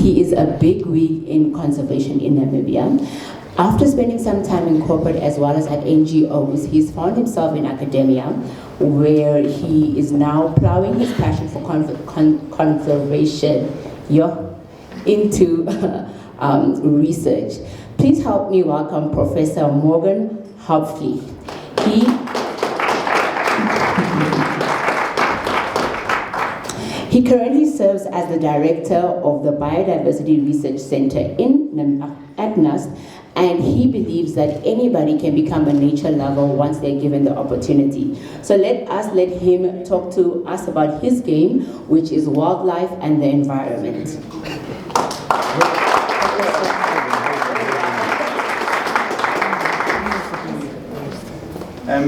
He is a bigwig in conservation in Namibia. After spending some time in corporate as well as at NGOs, he's found himself in academia, where he is now plowing his passion for conservation into research. Please help me welcome Professor Morgan Hauptfleisch. He currently serves as the director of the Biodiversity Research Center at NUST, and he believes that anybody can become a nature lover once they're given the opportunity. So let him talk to us about his game, which is wildlife and the environment.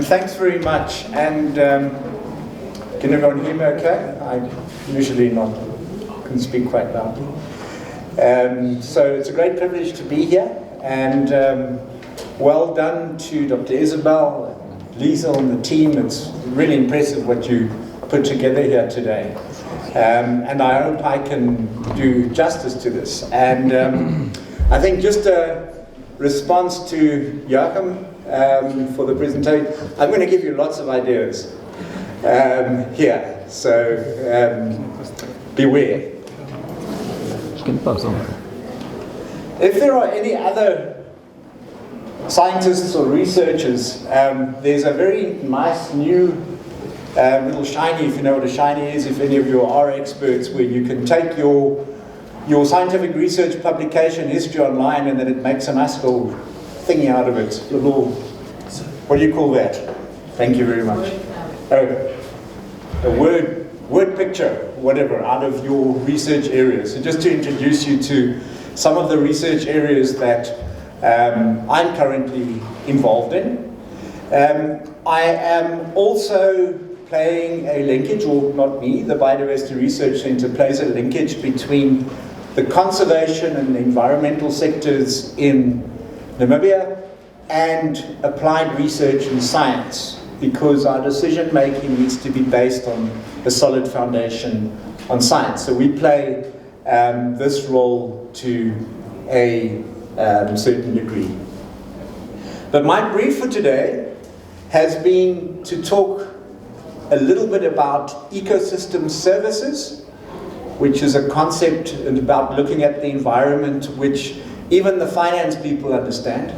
Thanks very much, and can everyone hear me okay? I usually can speak quite loudly. So it's a great privilege to be here, and well done to Dr. Isabel, Lisa and the team. It's really impressive what you put together here today. And I hope I can do justice to this. And I think just a response to Joachim for the presentation, I'm going to give you lots of ideas here, so beware. If there are any other scientists or researchers, there's a very nice new little shiny, if you know what a shiny is, if any of you are experts, where you can take your scientific research publication history online, and then it makes a nice little thingy out of it. A little, what do you call that? Thank you very much. A word picture, whatever, out of your research areas. So just to introduce you to some of the research areas that I'm currently involved in. I am also playing a linkage, or not me, the Biodiversity Research Center plays a linkage between the conservation and the environmental sectors in Namibia and applied research and science, because our decision making needs to be based on a solid foundation on science. So we play this role to a certain degree. But my brief for today has been to talk a little bit about ecosystem services, which is a concept about looking at the environment which even the finance people understand.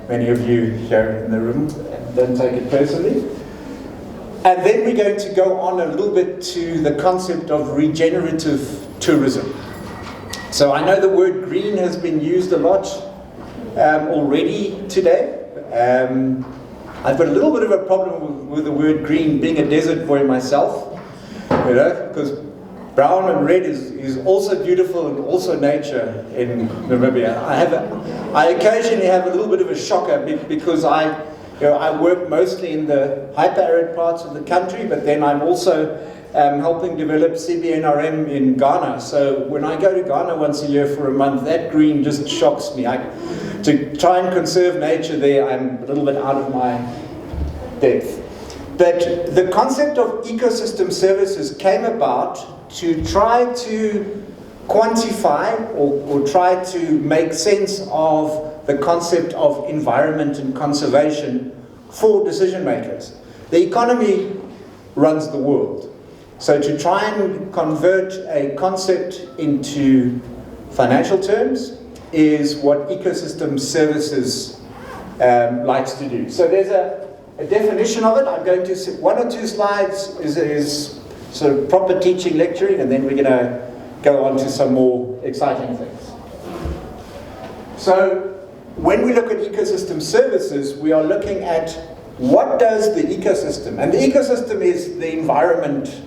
Many of you here in the room don't take it personally. And then we're going to go on a little bit to the concept of regenerative tourism. So I know the word green has been used a lot already today. I've got a little bit of a problem with the word green, being a desert boy myself, you know, because brown and red is also beautiful and also nature in Namibia. I occasionally have a little bit of a shocker because I work mostly in the hyper-arid parts of the country, but then I'm also helping develop CBNRM in Ghana. So when I go to Ghana once a year for a month, that green just shocks me. To try and conserve nature there, I'm a little bit out of my depth. But the concept of ecosystem services came about to try to quantify or try to make sense of the concept of environment and conservation for decision makers. The economy runs the world. So to try and convert a concept into financial terms is what ecosystem services likes to do. So there's a definition of it. I'm going to, one or two slides is sort of proper teaching, lecturing, and then we're going to go on to some more exciting things. So when we look at ecosystem services, we are looking at what does the ecosystem, and the ecosystem is the environment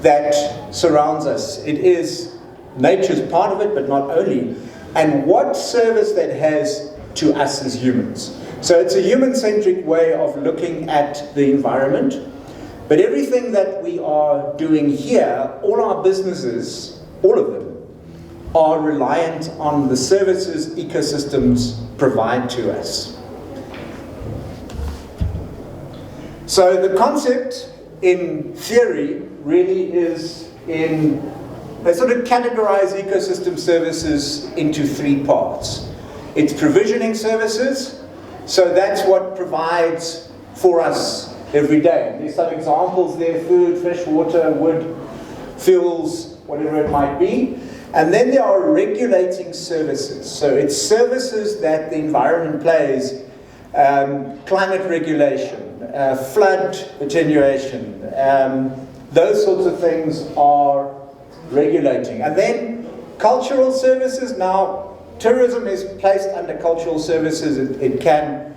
that surrounds us. It is nature's part of it, but not only. And what service that has to us as humans. So it's a human-centric way of looking at the environment. But everything that we are doing here, all our businesses, all of them, are reliant on the services ecosystems provide to us. So the concept in theory really is in they sort of categorize ecosystem services into three parts. It's provisioning services, so that's what provides for us every day. There's some examples there: food, fresh water, wood, fuels, whatever it might be. And then there are regulating services. So it's services that the environment plays, climate regulation, flood attenuation, those sorts of things are regulating. And then cultural services. Now, tourism is placed under cultural services. It can,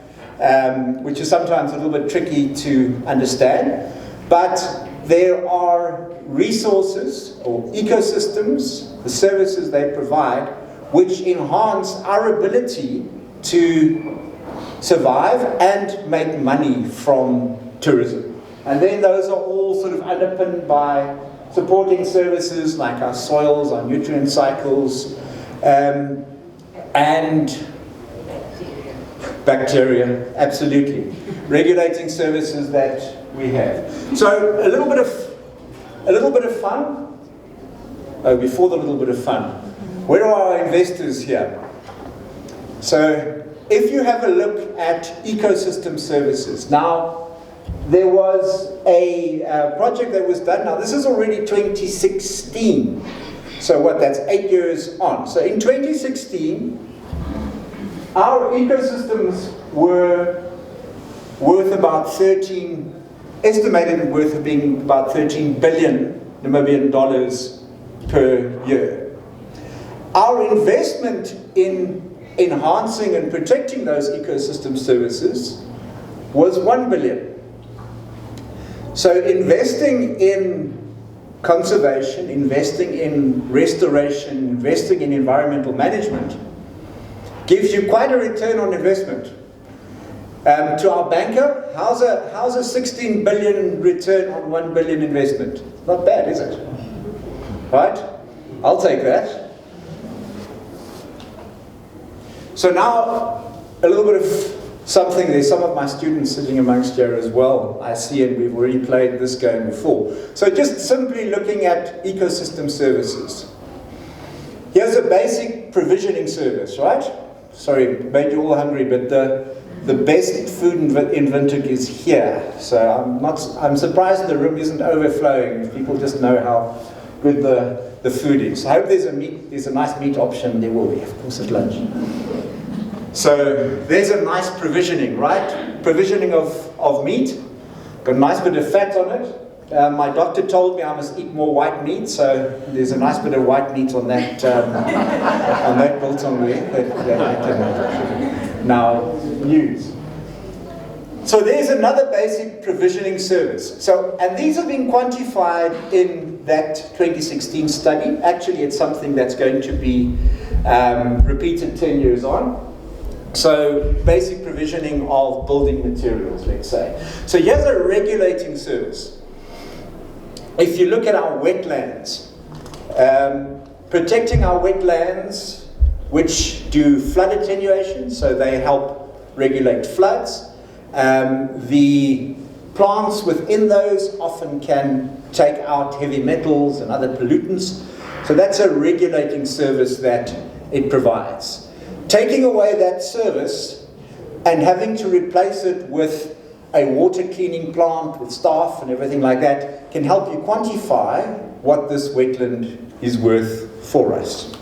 which is sometimes a little bit tricky to understand. But there are resources or ecosystems, the services they provide, which enhance our ability to survive and make money from tourism. And then those are all sort of underpinned by supporting services like our soils, our nutrient cycles, and bacteria, absolutely. Regulating services that we have. So a little bit of fun. Oh, before the little bit of fun, where are our investors here? So if you have a look at ecosystem services, now there was a project that was done. Now this is already 2016. So what, that's 8 years on. So in 2016, our ecosystems were worth about estimated worth of being about 13 billion Namibian dollars per year. Our investment in enhancing and protecting those ecosystem services was 1 billion. So investing in conservation, investing in restoration, investing in environmental management gives you quite a return on investment. To our banker, how's a 16 billion return on 1 billion investment? Not bad, is it? Right? I'll take that. So now, a little bit of something. There's some of my students sitting amongst here as well. I see, and we've already played this game before. So just simply looking at ecosystem services. Here's a basic provisioning service, right? Sorry, made you all hungry, but the best food in Windhoek is here. So I'm surprised the room isn't overflowing if people just know how good the food is. I hope there's a nice meat option. There will be, of course, at lunch. So there's a nice provisioning, right? Provisioning of meat. Got a nice bit of fat on it. My doctor told me I must eat more white meat, so there's a nice bit of white meat on that on that biltong there that I can now use. So there's another basic provisioning service. So, and these have been quantified in that 2016 study. Actually, it's something that's going to be repeated 10 years on. So basic provisioning of building materials, let's say. So here's a regulating service. If you look at our wetlands, protecting our wetlands, which do flood attenuation, so they help regulate floods. The plants within those often can take out heavy metals and other pollutants. So that's a regulating service that it provides. Taking away that service and having to replace it with a water cleaning plant with staff and everything like that can help you quantify what this wetland is worth for us.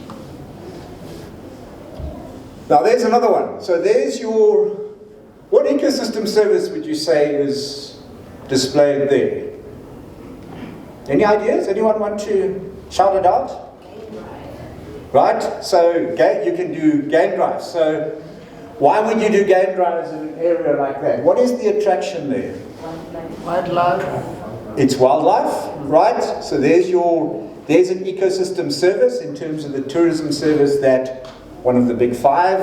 Now there's another one. So there's your, what ecosystem service would you say is displayed there? Any ideas? Anyone want to shout it out? Right, so you can do game drives. So why would you do game drives in an area like that? What is the attraction there? Wildlife. It's wildlife, right? So there's an ecosystem service in terms of the tourism service that one of the big five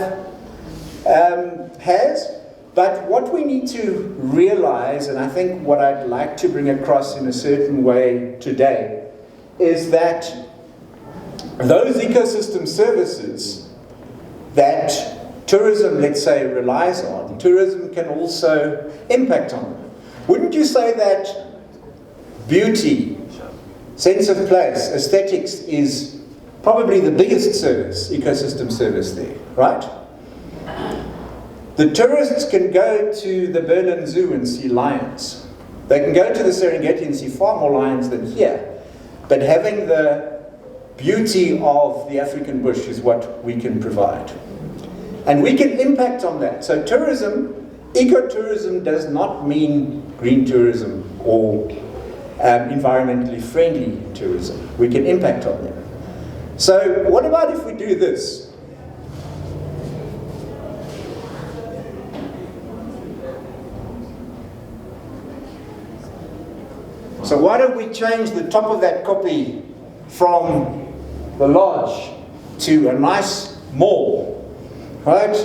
has. But what we need to realize, and I think what I'd like to bring across in a certain way today, is that those ecosystem services that tourism, let's say, relies on, tourism can also impact on them. Wouldn't you say that beauty sense of place, aesthetics is probably the biggest service, ecosystem service there, right? The tourists can go to the Berlin Zoo and see lions. They can go to the Serengeti and see far more lions than here. But having the beauty of the African bush is what we can provide. And we can impact on that. So tourism, ecotourism does not mean green tourism or environmentally friendly tourism. We can impact on them. So what about if we do this? So why don't we change the top of that copy from the lodge to a nice mall, right?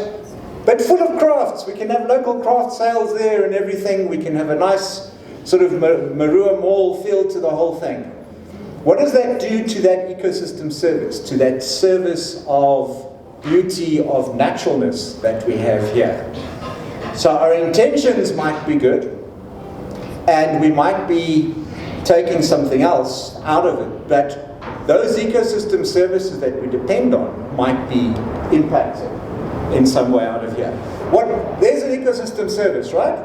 But full of crafts. We can have local craft sales there and everything. We can have a nice sort of Marua Mall feel to the whole thing. What does that do to that ecosystem service, to that service of beauty, of naturalness that we have here? So our intentions might be good, and we might be taking something else out of it, but those ecosystem services that we depend on might be impacted in some way out of here. There's an ecosystem service, right?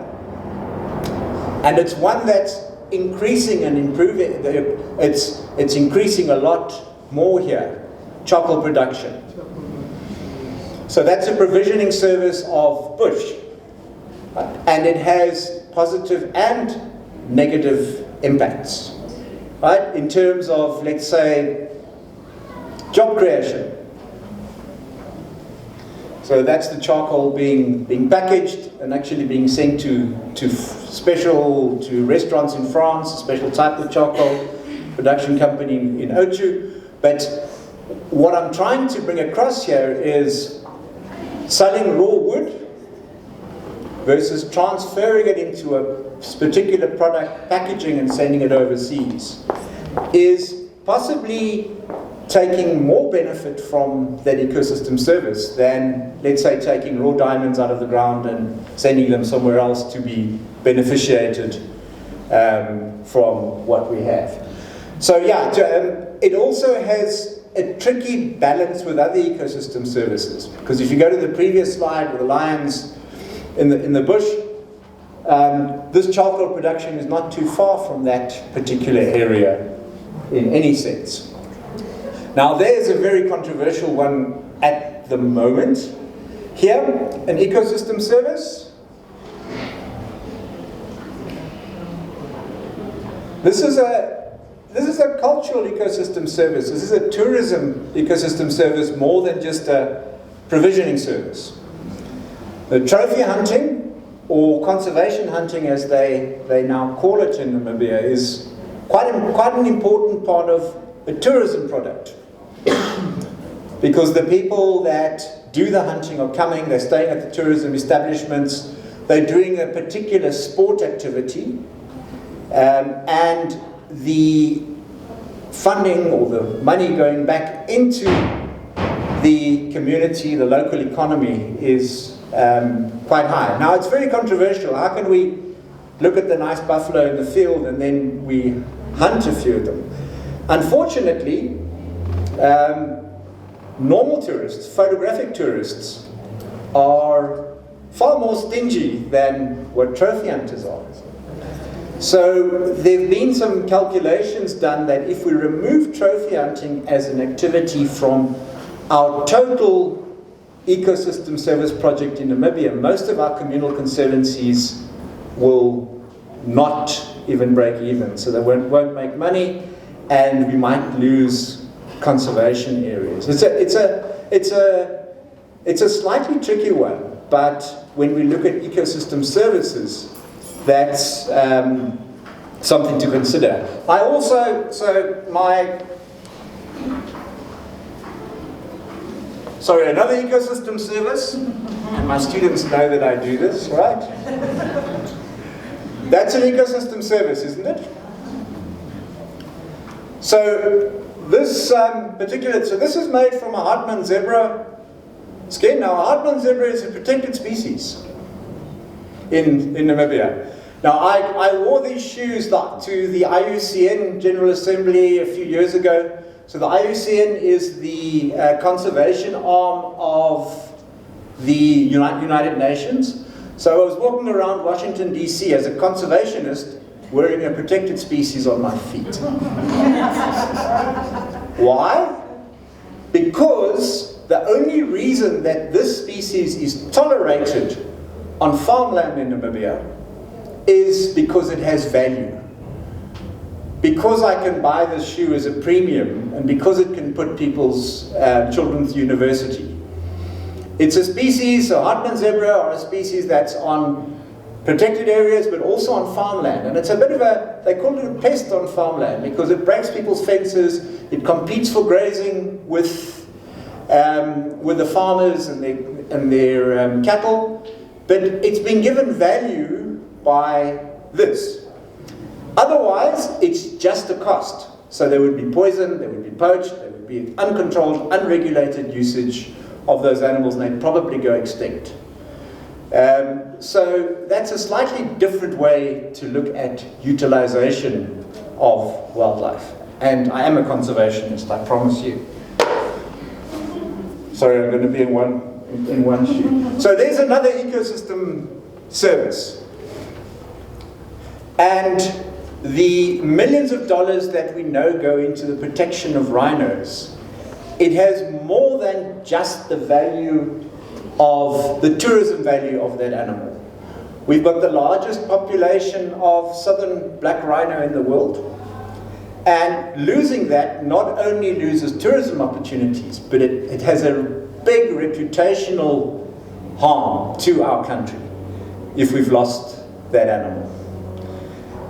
And it's one that's increasing and improving. It's increasing a lot more here. Charcoal production. So that's a provisioning service of bush. And it has positive and negative impacts, right? In terms of, let's say, job creation. So that's the charcoal being packaged and actually being sent to restaurants in France, a special type of charcoal production company in Ochu. But what I'm trying to bring across here is selling raw wood versus transferring it into a particular product, packaging and sending it overseas, is possibly taking more benefit from that ecosystem service than, let's say, taking raw diamonds out of the ground and sending them somewhere else to be beneficiated from what we have. So yeah, it also has a tricky balance with other ecosystem services, because if you go to the previous slide with the lions in the bush, this charcoal production is not too far from that particular area in any sense. Now there's a very controversial one at the moment. Here, an ecosystem service. This is a cultural ecosystem service. This is a tourism ecosystem service more than just a provisioning service. The trophy hunting, or conservation hunting as they now call it in Namibia, is quite an important part of a tourism product. Because the people that do the hunting are coming, they're staying at the tourism establishments, they're doing a particular sport activity, and the funding or the money going back into the community, the local economy, is quite high. Now it's very controversial. How can we look at the nice buffalo in the field and then we hunt a few of them? Unfortunately, normal tourists, photographic tourists, are far more stingy than what trophy hunters are. So there have been some calculations done that if we remove trophy hunting as an activity from our total ecosystem service project in Namibia, most of our communal conservancies will not even break even. So they won't make money, and we might lose conservation areas. It's a slightly tricky one, but when we look at ecosystem services, that's something to consider. Another ecosystem service, and my students know that I do this, right? That's an ecosystem service, isn't it? So this this is made from a Hartmann zebra skin. Now, a Hartmann zebra is a protected species in Namibia. Now, I wore these shoes to the IUCN General Assembly a few years ago. So the IUCN is the conservation arm of the United Nations. So I was walking around Washington, D.C. as a conservationist wearing a protected species on my feet. Why? Because the only reason that this species is tolerated on farmland in Namibia is because it has value. Because I can buy this shoe as a premium, and because it can put people's children through university. It's a species, a Hartmann zebra, or a species that's on protected areas, but also on farmland. And it's a bit of a, they call it a pest on farmland, because it breaks people's fences, it competes for grazing with the farmers and their cattle, but it's been given value by this. Otherwise, it's just a cost. So there would be poison, there would be poached, there would be uncontrolled, unregulated usage of those animals, and they'd probably go extinct. So that's a slightly different way to look at utilization of wildlife. And I am a conservationist, I promise you. Sorry, I'm going to be in one shoe. So there's another ecosystem service. And the millions of dollars that we know go into the protection of rhinos, it has more than just the value of the tourism value of that animal. We've got the largest population of southern black rhino in the world. And losing that not only loses tourism opportunities, but it has a big reputational harm to our country if we've lost that animal.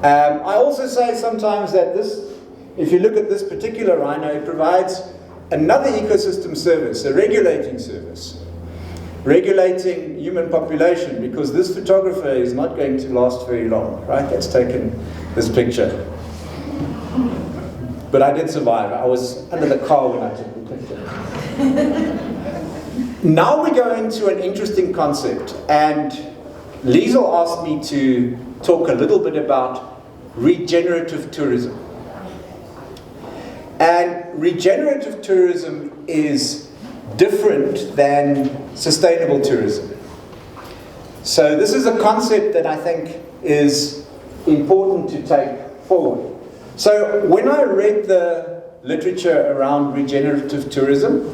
I also say sometimes that this, if you look at this particular rhino, it provides another ecosystem service, a regulating service. Regulating human population, because this photographer is not going to last very long, right? That's taken this picture. But I did survive. I was under the car when I took the picture. Now we go into an interesting concept, and Liesel asked me to talk a little bit about regenerative tourism. And regenerative tourism is different than sustainable tourism. So this is a concept that I think is important to take forward. So when I read the literature around regenerative tourism,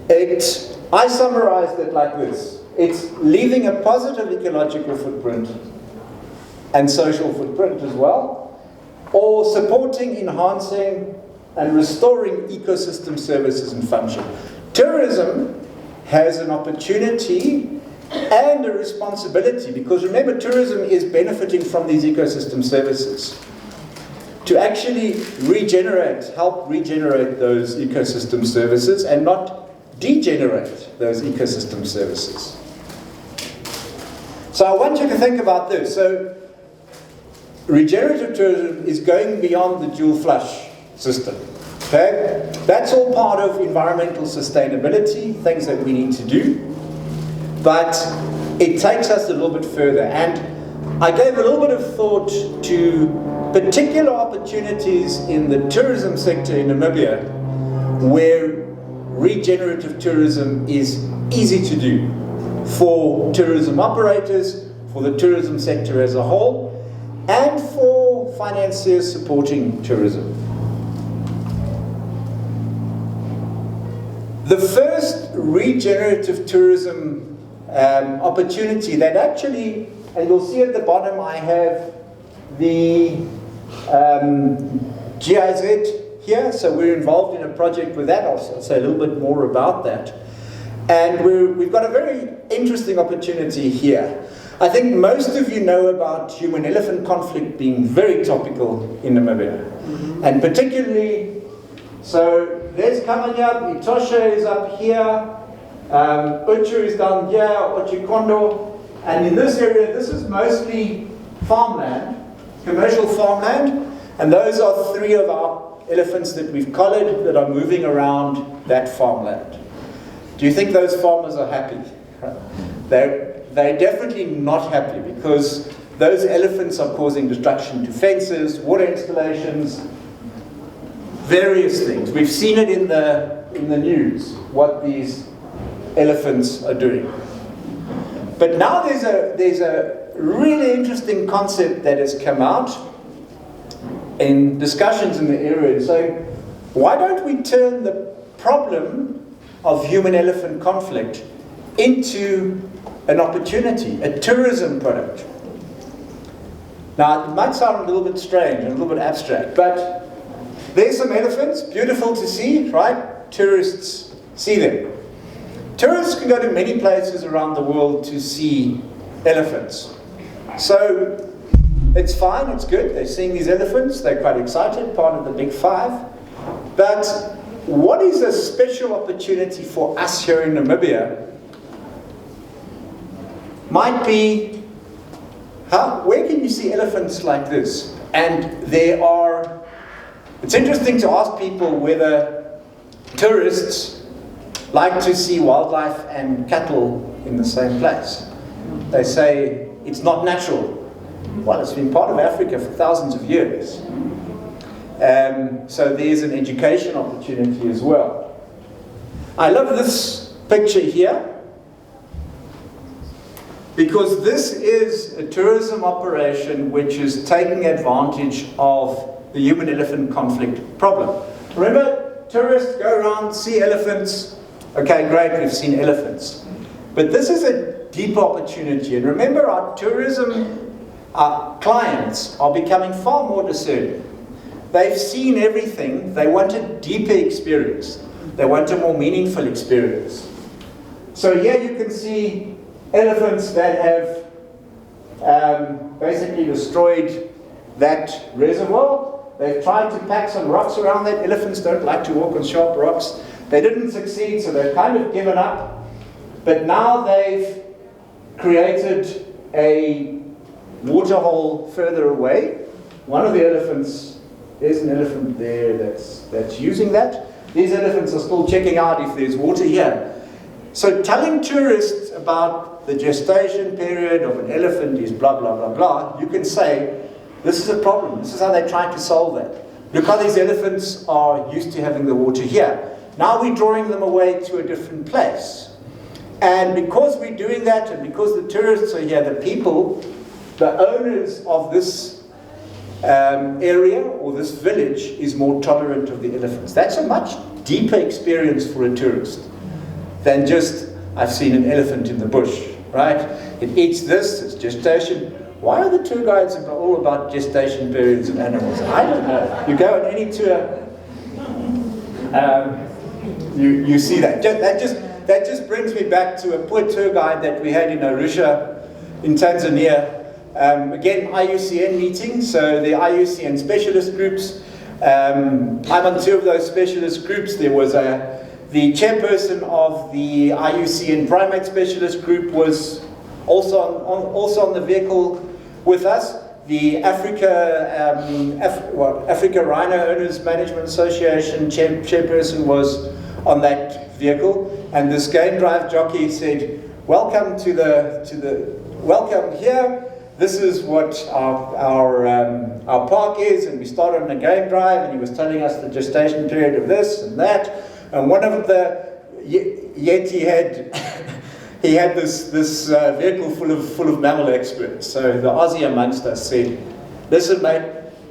I summarized it like this. It's leaving a positive ecological footprint and social footprint as well, or supporting, enhancing, and restoring ecosystem services and function. Tourism has an opportunity and a responsibility, because remember, tourism is benefiting from these ecosystem services, to actually help regenerate those ecosystem services and not degenerate those ecosystem services. So I want you to think about this. So regenerative tourism is going beyond the dual flush system. Okay? That's all part of environmental sustainability, things that we need to do. But it takes us a little bit further. And I gave a little bit of thought to particular opportunities in the tourism sector in Namibia where regenerative tourism is easy to do for tourism operators, for the tourism sector as a whole, and for financiers supporting tourism. The first regenerative tourism opportunity that actually, and you'll see at the bottom I have the GIZ here, so we're involved in a project with that. I'll say a little bit more about that. And we've got a very interesting opportunity here. I think most of you know about human-elephant conflict being very topical in Namibia. And particularly, so there's Kamanyab, Etosha is up here, Uchu is down here, Ochikondo, and in this area, this is mostly farmland, commercial farmland, and those are 3 of our elephants that we've collared that are moving around that farmland. Do you think those farmers are happy? They're definitely not happy, because those elephants are causing destruction to fences, water installations, various things. We've seen it in the news, what these elephants are doing. But now there's a really interesting concept that has come out in discussions in the area. So why don't we turn the problem of human-elephant conflict into an opportunity, a tourism product? Now, it might sound a little bit strange and a little bit abstract, but there's some elephants, beautiful to see, right? Tourists see them. Tourists can go to many places around the world to see elephants. So it's fine, it's good. They're seeing these elephants, they're quite excited, part of the big five. But what is a special opportunity for us here in Namibia might be, where can you see elephants like this? And it's interesting to ask people whether tourists like to see wildlife and cattle in the same place. They say it's not natural. Well, it's been part of Africa for thousands of years. So there's an education opportunity as well. I love this picture here, because this is a tourism operation which is taking advantage of the human-elephant conflict problem. Remember, tourists go around, see elephants. Okay, great, we've seen elephants. But this is a deep opportunity. And remember, our clients are becoming far more discerning. They've seen everything. They want a deeper experience. They want a more meaningful experience. So here you can see elephants that have basically destroyed that reservoir. They've tried to pack some rocks around that. Elephants don't like to walk on sharp rocks. They didn't succeed, so they've kind of given up. But now they've created a waterhole further away. One of the elephants, there's an elephant there that's using that. These elephants are still checking out if there's water here. So telling tourists about the gestation period of an elephant is blah, blah, blah, blah. You can say, this is a problem. This is how they're trying to solve that. Look how these elephants are used to having the water here. Now we're drawing them away to a different place. And because we're doing that, and because the tourists are here, the people, the owners of this area or this village is more tolerant of the elephants. That's a much deeper experience for a tourist than just, I've seen an elephant in the bush, right? It eats this, it's gestation. Why are the tour guides all about gestation periods of animals? I don't know. You go on any tour, you see that. That just brings me back to a poor tour guide that we had in Arusha, in Tanzania. Again, IUCN meeting, so the IUCN specialist groups. I'm on two of those specialist groups. There was the chairperson of the IUCN primate specialist group was also on the vehicle with us. The Africa Rhino Owners Management Association chairperson was on that vehicle, and this game drive jockey said, "Welcome to the welcome here. This is what our park is," and we started on a game drive, and he was telling us the gestation period of this and that, and one of the yet he had he had this vehicle full of mammal experts. So the Aussie amongst us said, "Listen, mate,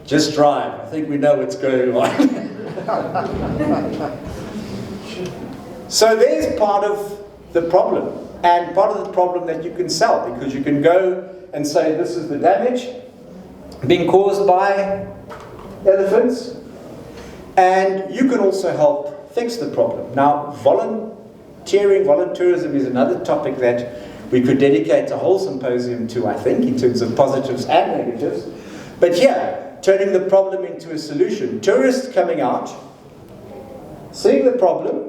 just drive. I think we know what's going on." So there's part of the problem, and part of the problem that you can sell, because you can go and say, this is the damage being caused by elephants, and you can also help fix the problem. Now, volunteerism is another topic that we could dedicate a whole symposium to, I think, in terms of positives and negatives. But yeah, turning the problem into a solution. Tourists coming out, seeing the problem,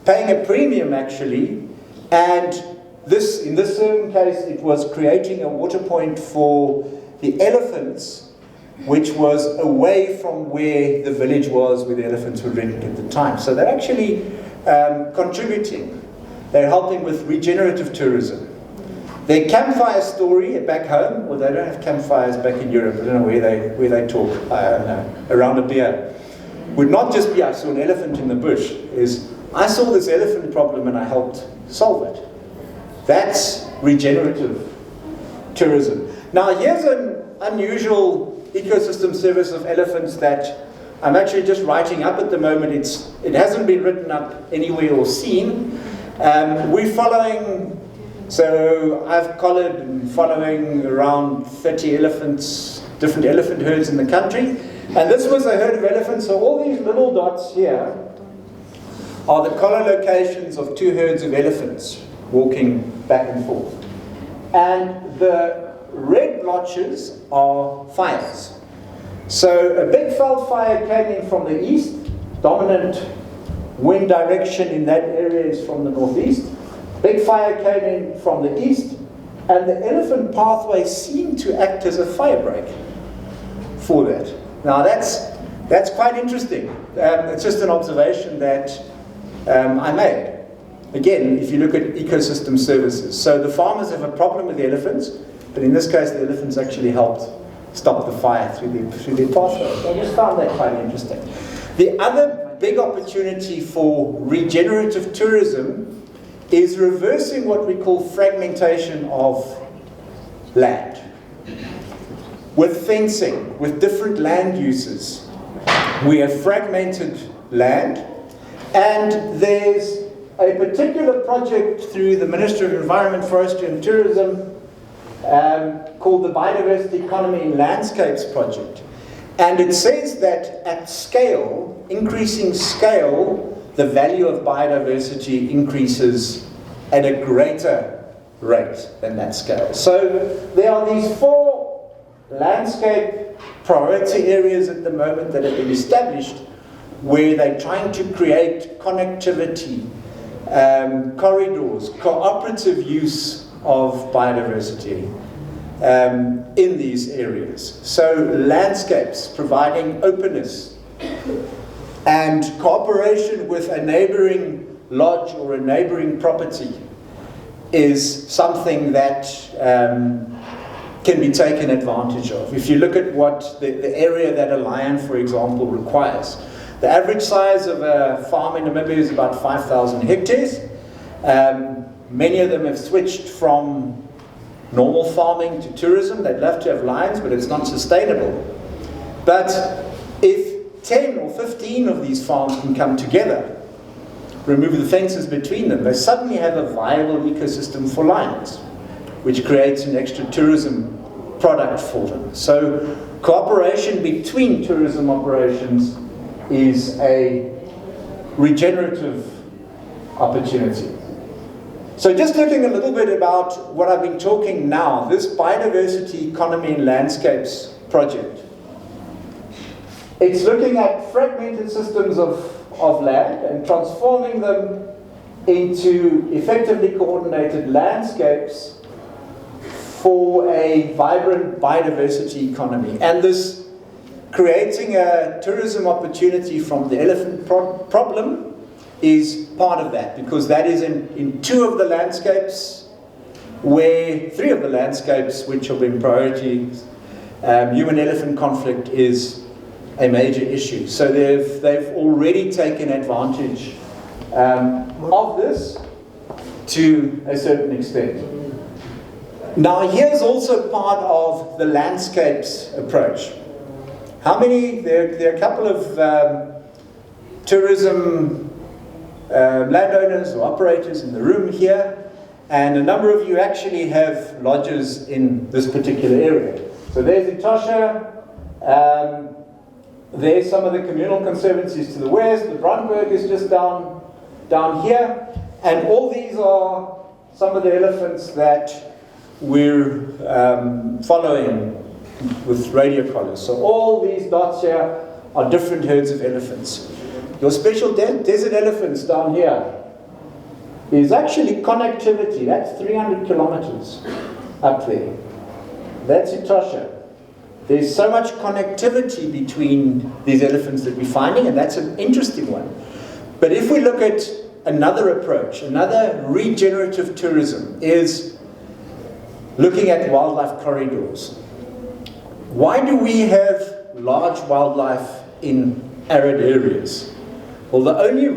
paying a premium actually, and in this certain case, it was creating a water point for the elephants, which was away from where the village was, where the elephants were living at the time. So they're actually contributing. They're helping with regenerative tourism. Their campfire story back home, well, they don't have campfires back in Europe, I don't know where they talk, I don't know, around a beer, would not just be I saw an elephant in the bush, is I saw this elephant problem and I helped solve it. That's regenerative tourism. Now here's an unusual ecosystem service of elephants that I'm actually just writing up at the moment. It hasn't been written up anywhere or seen. We're following, so I've collared and following around 30 elephants, different elephant herds in the country. And this was a herd of elephants, so all these little dots here are the collar locations of two herds of elephants walking back and forth. And the red blotches are fires. So a big veld fire came in from the east, dominant wind direction in that area is from the northeast. Big fire came in from the east, and the elephant pathway seemed to act as a fire break for that. Now that's quite interesting. It's just an observation that I made. Again, if you look at ecosystem services. So the farmers have a problem with the elephants, but in this case the elephants actually helped stop the fire through their pathway. I just found that quite interesting. The other big opportunity for regenerative tourism is reversing what we call fragmentation of land. With fencing, with different land uses, we have fragmented land, and there's a particular project through the Ministry of Environment, Forestry and Tourism called the Biodiversity Economy in Landscapes Project. And it says that at scale, increasing scale, the value of biodiversity increases at a greater rate than that scale. So there are these 4 landscape priority areas at the moment that have been established where they're trying to create connectivity, corridors, cooperative use of biodiversity in these areas. So landscapes providing openness and cooperation with a neighboring lodge or a neighboring property is something that can be taken advantage of. If you look at what the area that a lion, for example, requires, the average size of a farm in Namibia is about 5,000 hectares. Many of them have switched from normal farming to tourism. They'd love to have lions, but it's not sustainable. But if 10 or 15 of these farms can come together, remove the fences between them, they suddenly have a viable ecosystem for lions, which creates an extra tourism product for them. So cooperation between tourism operations is a regenerative opportunity. So just looking a little bit about what I've been talking now, this Biodiversity Economy in Landscapes project. It's looking at fragmented systems of land and transforming them into effectively coordinated landscapes for a vibrant biodiversity economy. And this creating a tourism opportunity from the elephant problem is part of that, because that is in 2 of the landscapes, where 3 of the landscapes which have been priorities, human-elephant conflict is a major issue. So they've already taken advantage of this to a certain extent. Now here's also part of the landscapes approach. How many, there are a couple of tourism landowners or operators in the room here, and a number of you actually have lodges in this particular area. So there's Etosha, there's some of the communal conservancies to the west, the Brandberg is just down here, and all these are some of the elephants that we're following with radio collars. So all these dots here are different herds of elephants. Your special desert elephants down here is actually connectivity. That's 300 kilometers up there. That's Etosha. There's so much connectivity between these elephants that we're finding, and that's an interesting one. But if we look at another approach, another regenerative tourism is looking at wildlife corridors. Why do we have large wildlife in arid areas? Well, the only